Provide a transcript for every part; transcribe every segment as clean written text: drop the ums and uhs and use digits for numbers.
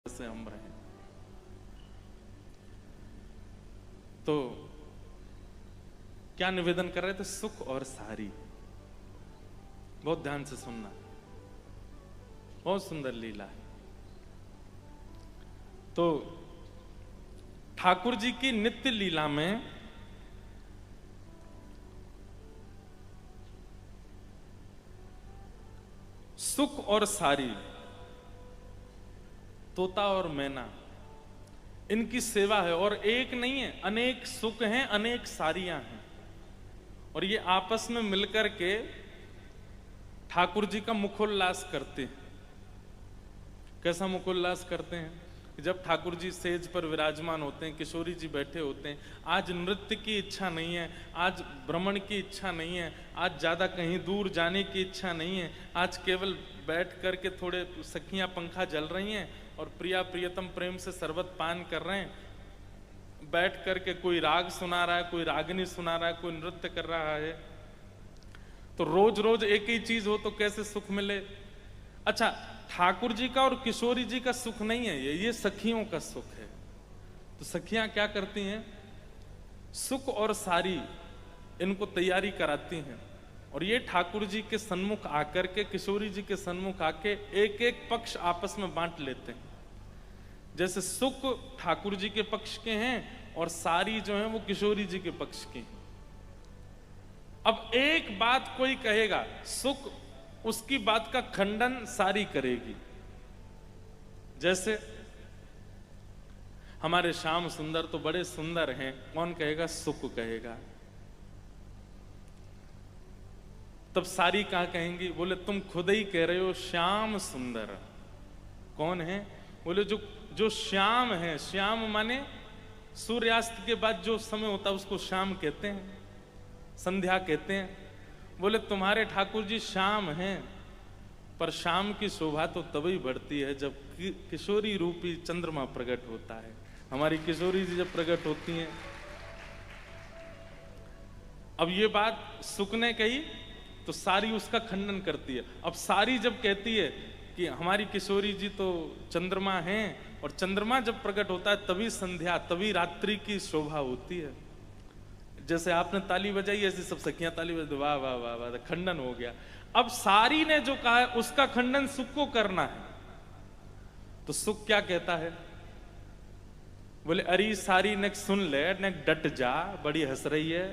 से हम रहे। तो क्या निवेदन कर रहे थे? सुख और सारी। बहुत ध्यान से सुनना, बहुत सुंदर लीला है। तो ठाकुर जी की नित्य लीला में सुख और सारी, तोता और मैना, इनकी सेवा है। और एक नहीं है, अनेक सुख हैं, अनेक सारियां हैं, और ये आपस में मिलकर के ठाकुर जी का मुखोल्लास करते हैं। कैसा मुखोल्लास करते हैं? जब ठाकुर जी सेज पर विराजमान होते हैं, किशोरी जी बैठे होते हैं, आज नृत्य की इच्छा नहीं है, आज भ्रमण की इच्छा नहीं है, आज ज्यादा कहीं दूर जाने की इच्छा नहीं है, आज केवल बैठ करके थोड़े सखियां पंखा जल रही हैं और प्रिया प्रियतम प्रेम से शरबत पान कर रहे हैं। बैठ करके कोई राग सुना रहा है, कोई रागनी सुना रहा है, कोई नृत्य कर रहा है। तो रोज रोज एक ही चीज हो तो कैसे सुख मिले? अच्छा, ठाकुर जी का और किशोरी जी का सुख नहीं है ये सखियों का सुख है। तो सखियां क्या करती हैं? सुख और सारी इनको तैयारी कराती हैं, और ये ठाकुर जी के सन्मुख आकर के, किशोरी जी के सन्मुख आके एक एक पक्ष आपस में बांट लेते हैं। जैसे सुख ठाकुर जी के पक्ष के हैं और सारी जो है वो किशोरी जी के पक्ष की हैं। अब एक बात कोई कहेगा, सुख उसकी बात का खंडन सारी करेगी। जैसे हमारे श्याम सुंदर तो बड़े सुंदर हैं, कौन कहेगा? सुख कहेगा। तब सारी कहां कहेंगी? बोले तुम खुद ही कह रहे हो श्याम सुंदर। कौन है? बोले जो जो श्याम है। श्याम माने सूर्यास्त के बाद जो समय होता है उसको श्याम कहते हैं, संध्या कहते हैं। बोले तुम्हारे ठाकुर जी श्याम हैं, पर शाम की शोभा तो तभी बढ़ती है जब किशोरी रूपी चंद्रमा प्रकट होता है। हमारी किशोरी जी जब प्रकट होती हैं। अब ये बात सुख ने कही तो सारी उसका खंडन करती है। अब सारी जब कहती है कि हमारी किशोरी जी तो चंद्रमा हैं, और चंद्रमा जब प्रकट होता है तभी संध्या, तभी रात्रि की शोभा होती है। जैसे आपने ताली बजाई, ऐसी सब सखियां ताली बजाई, वाह वाह वाह वाह, खंडन हो गया। अब सारी ने जो कहा है उसका खंडन सुख को करना है। तो सुख क्या कहता है? बोले अरे सारी ने सुन ले, ने डट जा, बड़ी हंस रही है।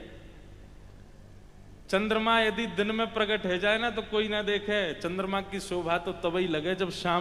चंद्रमा यदि दिन में प्रकट हो जाए ना तो कोई ना देखे, चंद्रमा की शोभा तो तभी लगे जब शाम